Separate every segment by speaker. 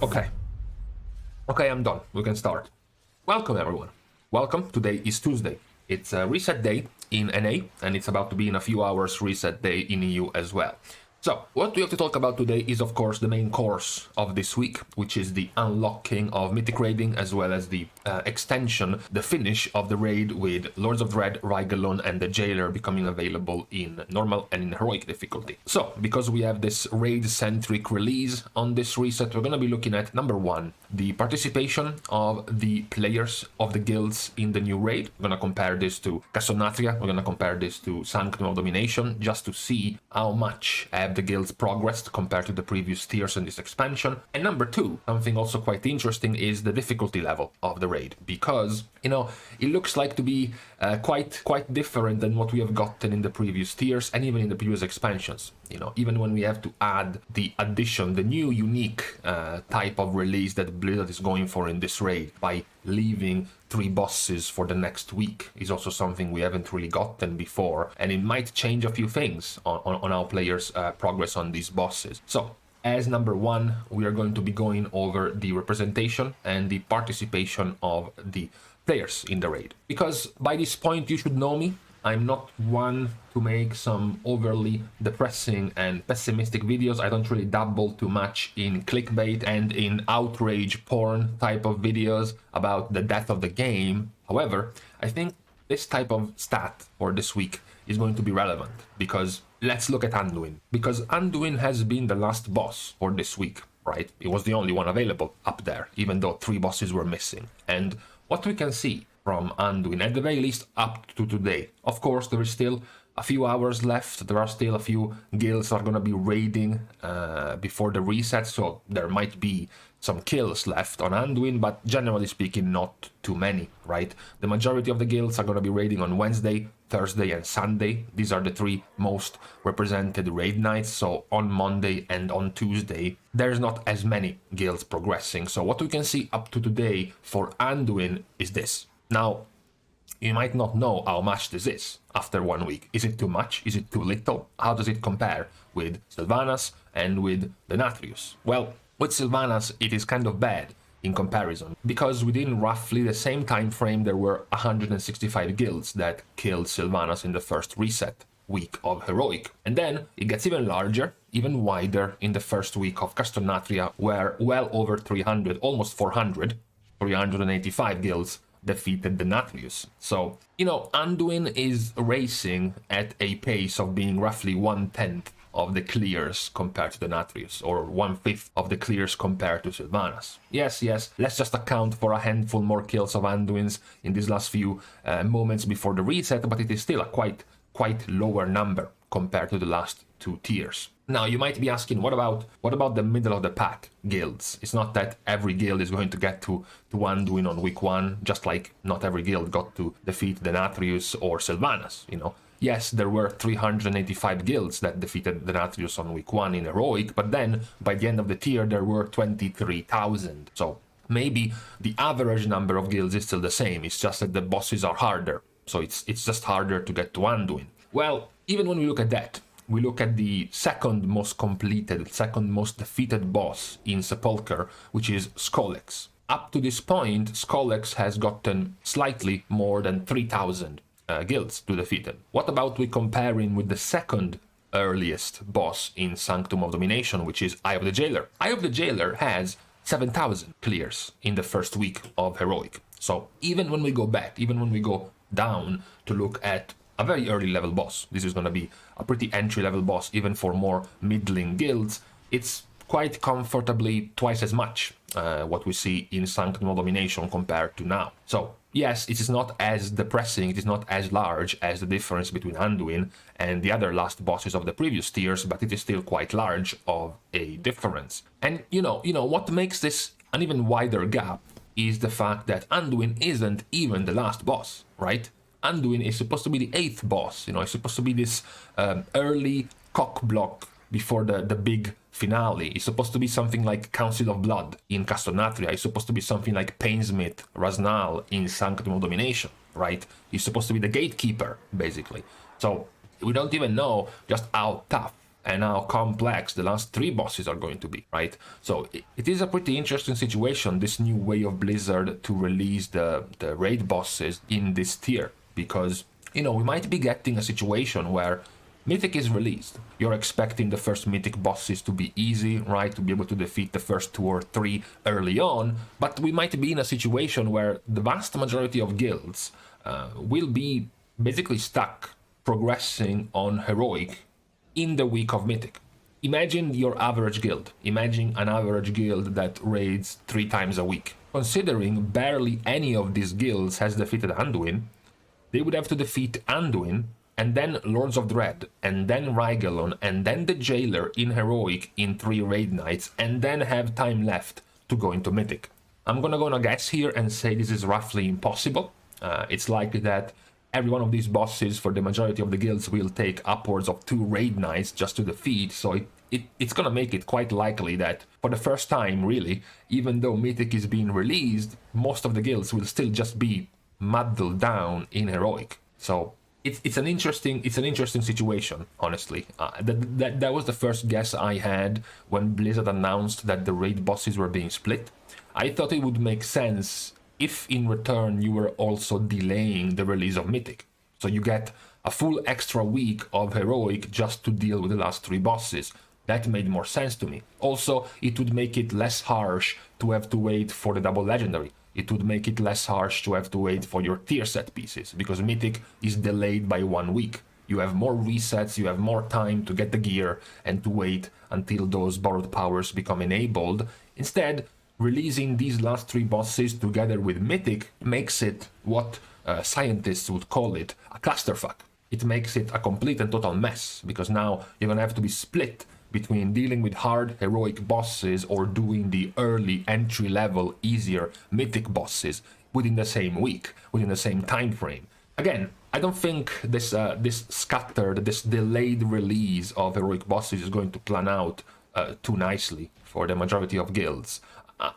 Speaker 1: Okay. Okay, I'm done. We can start. Welcome, everyone. Welcome. Today is Tuesday. It's a reset day in NA, and it's about to be in a few hours reset day in EU as well. So, what we have to talk about today is, of course, the main course of this week, which is the unlocking of Mythic Raiding, as well as the extension, the finish of the raid with Lords of Dread, Rygalon, and the Jailer becoming available in normal and in heroic difficulty. So, because we have this raid-centric release on this reset, we're going to be looking at, number one, the participation of the players of the guilds in the new raid. We're going to compare this to Nathria, we're going to compare this to Sanctum of Domination, just to see how much have the guilds progressed compared to the previous tiers in this expansion. And number two, something also quite interesting, is the difficulty level of the raid, because, you know, it looks like to be quite different than what we have gotten in the previous tiers and even in the previous expansions. You know, even when we have to add the addition, the new unique type of release that Blizzard is going for in this raid by leaving 3 bosses for the next week is also something we haven't really gotten before, and it might change a few things on our players' progress on these bosses. So, as number one, we are going to be going over the representation and the participation of the players in the raid. Because by this point you should know me, I'm not one to make some overly depressing and pessimistic videos. I don't really dabble too much in clickbait and in outrage porn type of videos about the death of the game. However, I think this type of stat for this week is going to be relevant, because let's look at Anduin. Because Anduin has been the last boss for this week, right? It was the only one available up there, even though 3 bosses were missing. And what we can see from Anduin, at the very least up to today. Of course, there is still a few hours left. There are still a few guilds that are going to be raiding before the reset, so there might be some kills left on Anduin, but generally speaking, not too many, right? The majority of the guilds are going to be raiding on Wednesday, Thursday, and Sunday. These are the 3 most represented raid nights, so on Monday and on Tuesday, there's not as many guilds progressing. So what we can see up to today for Anduin is this. Now, you might not know how much this is after 1 week. Is it too much? Is it too little? How does it compare with Sylvanas and with Denathrius? Well, with Sylvanas, it is kind of bad in comparison, because within roughly the same time frame, there were 165 guilds that killed Sylvanas in the first reset week of Heroic. And then it gets even larger, even wider in the first week of Nathria, where well over 300, almost 400, 385 guilds defeated Denathrius. So, you know, Anduin is racing at a pace of being roughly 1/10 of the clears compared to Denathrius, or 1/5 of the clears compared to Sylvanas. Yes, let's just account for a handful more kills of Anduins in these last few moments before the reset, but it is still a quite lower number compared to the last 2 tiers. Now, you might be asking, what about the middle of the pack guilds? It's not that every guild is going to get to Anduin on week 1, just like not every guild got to defeat Denathrius or Sylvanas, you know. Yes, there were 385 guilds that defeated Denathrius on week 1 in Heroic, but then, by the end of the tier, there were 23,000. So, maybe the average number of guilds is still the same, it's just that the bosses are harder. So it's just harder to get to Anduin. Well, even when we look at that, we look at the second most completed, second most defeated boss in Sepulchre, which is Skolex. Up to this point, Skolex has gotten slightly more than 3,000 guilds to defeat him. What about we compare him with the second earliest boss in Sanctum of Domination, which is Eye of the Jailer? Eye of the Jailer has 7,000 clears in the first week of Heroic. So even when we go back, even when we go down to look at a very early level boss, this is going to be a pretty entry level boss even for more middling guilds, it's quite comfortably twice as much what we see in Sanctum of Domination compared to now. So yes, it is not as depressing, it is not as large as the difference between Anduin and the other last bosses of the previous tiers, but it is still quite large of a difference. And you know what makes this an even wider gap is the fact that Anduin isn't even the last boss, right? Anduin is supposed to be the 8th boss, you know, it's supposed to be this early cock block before the big finale. It's supposed to be something like Council of Blood in Nathria. It's supposed to be something like Painsmith Raznal in Sanctum of Domination, right? He's supposed to be the gatekeeper, basically. So we don't even know just how tough and how complex the last 3 bosses are going to be, right? So it is a pretty interesting situation, this new way of Blizzard to release the raid bosses in this tier, because, you know, we might be getting a situation where Mythic is released. You're expecting the first Mythic bosses to be easy, right? To be able to defeat the first 2 or 3 early on, but we might be in a situation where the vast majority of guilds will be basically stuck progressing on Heroic in the week of Mythic. Imagine your average guild. Imagine an average guild that raids 3 times a week. Considering barely any of these guilds has defeated Anduin, they would have to defeat Anduin, and then Lords of Dread, and then Rygelon, and then the Jailer in Heroic in 3 raid nights, and then have time left to go into Mythic. I'm gonna go on a guess here and say this is roughly impossible. It's likely that every one of these bosses for the majority of the guilds will take upwards of 2 raid nights just to defeat, so it's gonna make it quite likely that for the first time, really, even though Mythic is being released, most of the guilds will still just be muddled down in Heroic. So it's an interesting situation, honestly. That was the first guess I had when Blizzard announced that the raid bosses were being split. I thought it would make sense if in return you were also delaying the release of Mythic. So you get a full extra week of Heroic just to deal with the last 3 bosses. That made more sense to me. Also, it would make it less harsh to have to wait for the double legendary. It would make it less harsh to have to wait for your tier set pieces, because Mythic is delayed by 1 week. You have more resets, you have more time to get the gear and to wait until those borrowed powers become enabled. Instead, releasing these last 3 bosses together with Mythic makes it what scientists would call it, a clusterfuck. It makes it a complete and total mess, because now you're gonna have to be split between dealing with hard heroic bosses or doing the early entry level easier mythic bosses within the same week, within the same time frame. Again, I don't think this delayed release of heroic bosses is going to plan out too nicely for the majority of guilds.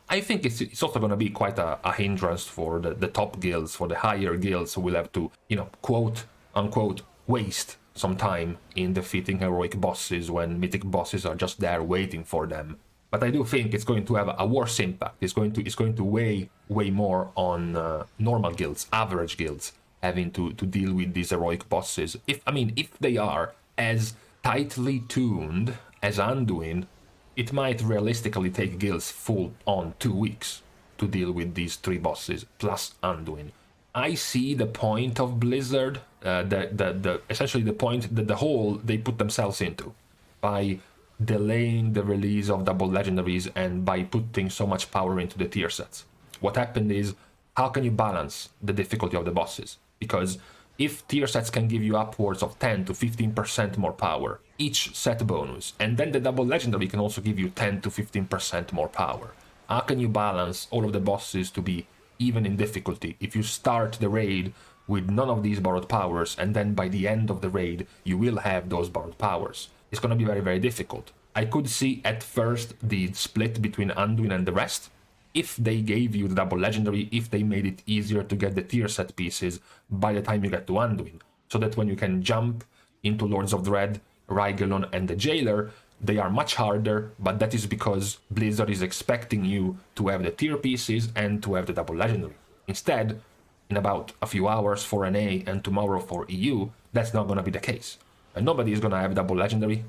Speaker 1: I think it's also going to be quite a hindrance for the top guilds, for the higher guilds who will have to, you know, quote unquote, waste some time in defeating heroic bosses when mythic bosses are just there waiting for them. But I do think it's going to have a worse impact. It's going to weigh more on normal guilds, average guilds, having to deal with these heroic bosses. If they are as tightly tuned as Anduin, it might realistically take guilds full on 2 weeks to deal with these 3 bosses plus Anduin. I see the point of Blizzard, essentially the point that the hole they put themselves into by delaying the release of double legendaries and by putting so much power into the tier sets. What happened is, how can you balance the difficulty of the bosses? Because if tier sets can give you upwards of 10 to 15% more power, each set bonus, and then the double legendary can also give you 10 to 15% more power, how can you balance all of the bosses to be even in difficulty if you start the raid with none of these borrowed powers, and then by the end of the raid you will have those borrowed powers? It's going to be very, very difficult. I could see at first the split between Anduin and the rest, if they gave you the double legendary, if they made it easier to get the tier set pieces by the time you get to Anduin, so that when you can jump into Lords of Dread, Rygelon and the Jailer, they are much harder, but that is because Blizzard is expecting you to have the tier pieces and to have the double legendary. Instead, in about a few hours for NA and tomorrow for EU, that's not going to be the case. And nobody is going to have double legendary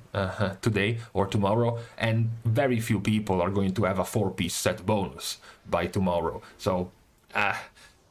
Speaker 1: today or tomorrow, and very few people are going to have a 4-piece set bonus by tomorrow. So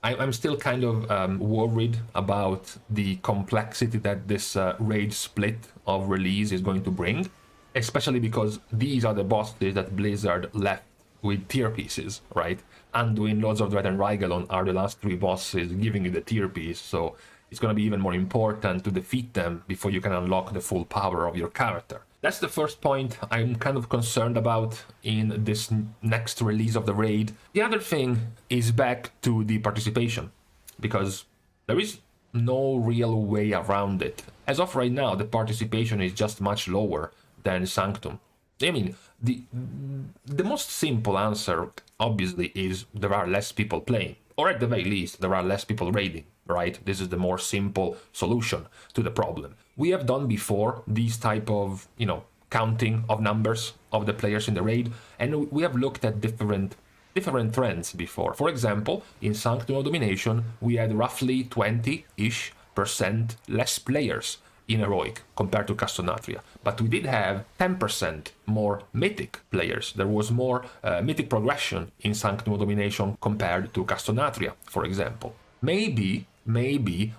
Speaker 1: I'm still kind of worried about the complexity that this raid split of release is going to bring, especially because these are the bosses that Blizzard left with tier pieces, right? Anduin, Lords of Dread and Rygelon are the last 3 bosses giving you the tier piece, so it's going to be even more important to defeat them before you can unlock the full power of your character. That's the first point I'm kind of concerned about in this next release of the raid. The other thing is back to the participation, because there is no real way around it. As of right now, the participation is just much lower than Sanctum. I mean, the most simple answer, obviously, is there are less people playing. Or at the very least, there are less people raiding, right? This is the more simple solution to the problem. We have done before these type of, counting of numbers of the players in the raid, and we have looked at different trends before. For example, in Sanctum of Domination, we had roughly 20-ish% less players in Heroic compared to Nathria, but we did have 10% more Mythic players. There was more Mythic progression in Sanctum of Domination compared to Nathria, for example. Maybe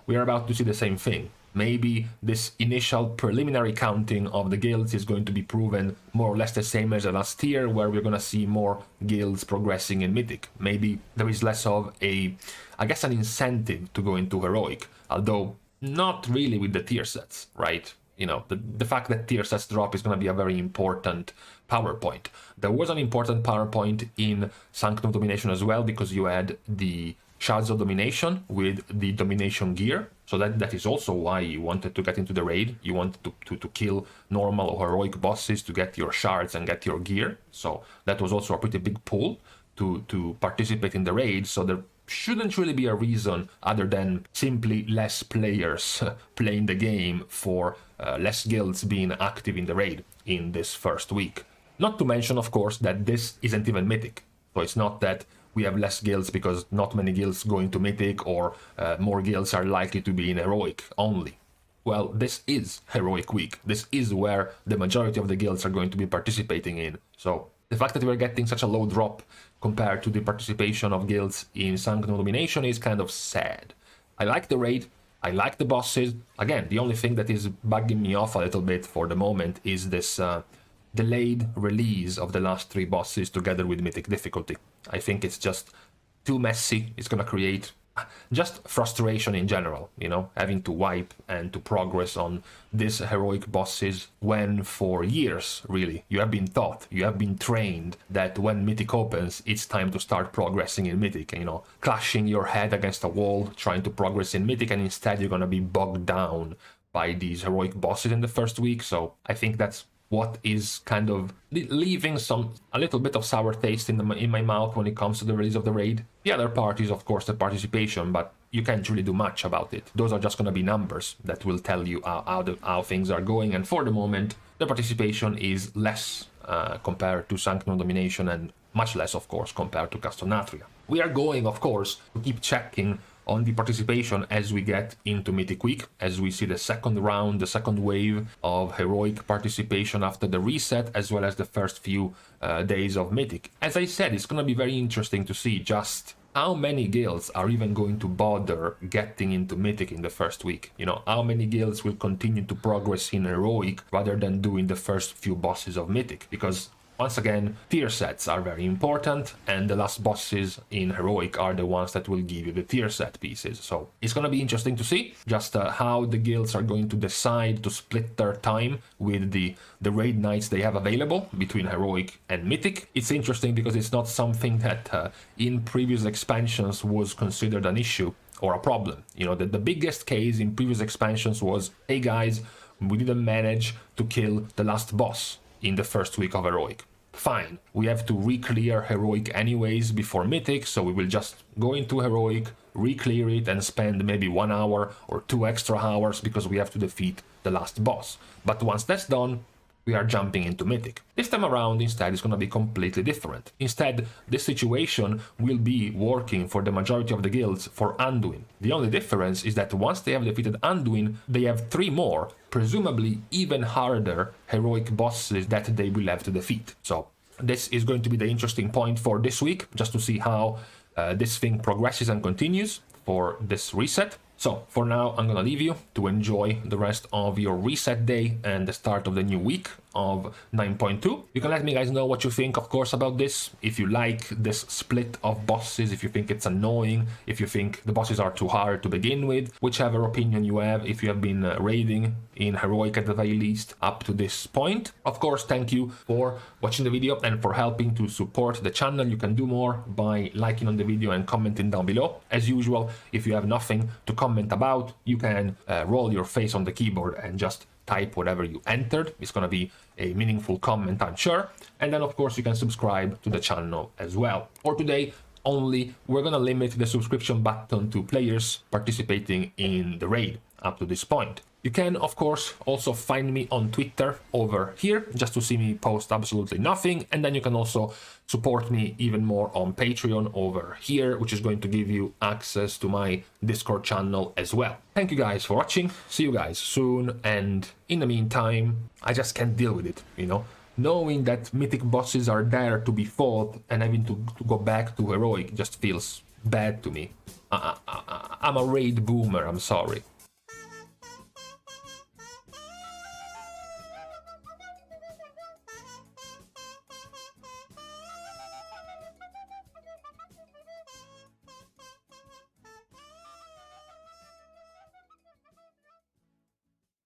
Speaker 1: we are about to see the same thing. Maybe this initial preliminary counting of the guilds is going to be proven more or less the same as the last tier, where we're going to see more guilds progressing in Mythic. Maybe there is less of an incentive to go into Heroic, although not really with the tier sets, right? You know, the fact that tier sets drop is going to be a very important power point. There was an important power point in Sanctum Domination as well, because you had the Shards of Domination with the Domination gear. So that is also why you wanted to get into the raid. You wanted to kill normal or heroic bosses to get your shards and get your gear. So that was also a pretty big pull to participate in the raid. So there shouldn't really be a reason other than simply less players playing the game for less guilds being active in the raid in this first week. Not to mention, of course, that this isn't even Mythic. So it's not that we have less guilds because not many guilds go into Mythic, or more guilds are likely to be in Heroic only. Well, this is Heroic Week. This is where the majority of the guilds are going to be participating in. So the fact that we're getting such a low drop compared to the participation of guilds in Sanctum Domination is kind of sad. I like the raid, I like the bosses. Again, the only thing that is bugging me off a little bit for the moment is this delayed release of the last 3 bosses together with Mythic difficulty. I think it's just too messy. It's gonna create just frustration in general, you know, having to wipe and to progress on these heroic bosses when for years, really, you have been taught, you have been trained that when Mythic opens, it's time to start progressing in Mythic, you know, clashing your head against a wall, trying to progress in Mythic, and instead you're gonna be bogged down by these heroic bosses in the first week. So I think that's what is kind of leaving a little bit of sour taste in my mouth when it comes to the release of the raid. The other part is, of course, the participation, but you can't really do much about it. Those are just going to be numbers that will tell you how things are going, and for the moment, the participation is less compared to Sanctum Domination, and much less, of course, compared to Nathria. We are going, of course, to keep checking on the participation as we get into Mythic Week, as we see the second round, the second wave of heroic participation after the reset, as well as the first few days of Mythic. As I said, it's going to be very interesting to see just how many guilds are even going to bother getting into Mythic in the first week. You know, how many guilds will continue to progress in heroic rather than doing the first few bosses of Mythic, because once again, tier sets are very important, and the last bosses in Heroic are the ones that will give you the tier set pieces. So it's going to be interesting to see just how the guilds are going to decide to split their time with the raid nights they have available between Heroic and Mythic. It's interesting because it's not something that in previous expansions was considered an issue or a problem. You know, the biggest case in previous expansions was, hey guys, we didn't manage to kill the last boss in the first week of Heroic. Fine, we have to re-clear Heroic anyways before Mythic, so we will just go into Heroic, re-clear it, and spend maybe 1 hour or 2 extra hours because we have to defeat the last boss. But once that's done, we are jumping into Mythic. This time around, instead, it's going to be completely different. Instead, this situation will be working for the majority of the guilds for Anduin. The only difference is that once they have defeated Anduin, they have 3 more, presumably even harder heroic bosses that they will have to defeat. So this is going to be the interesting point for this week, just to see how this thing progresses and continues for this reset. So for now, I'm gonna leave you to enjoy the rest of your reset day and the start of the new week of 9.2. You can let me guys know what you think, of course, about this. If you like this split of bosses, if you think it's annoying, if you think the bosses are too hard to begin with, whichever opinion you have, if you have been raiding in Heroic at the very least up to this point. Of course, thank you for watching the video and for helping to support the channel. You can do more by liking on the video and commenting down below. As usual, if you have nothing to comment about, you can roll your face on the keyboard and just type whatever you entered. It's gonna be a meaningful comment, I'm sure. And then of course you can subscribe to the channel as well. For today only, we're gonna limit the subscription button to players participating in the raid up to this point. You can, of course, also find me on Twitter over here, just to see me post absolutely nothing. And then you can also support me even more on Patreon over here, which is going to give you access to my Discord channel as well. Thank you guys for watching. See you guys soon. And in the meantime, I just can't deal with it, you know? Knowing that mythic bosses are there to be fought and having to go back to heroic just feels bad to me. I'm a raid boomer, I'm sorry.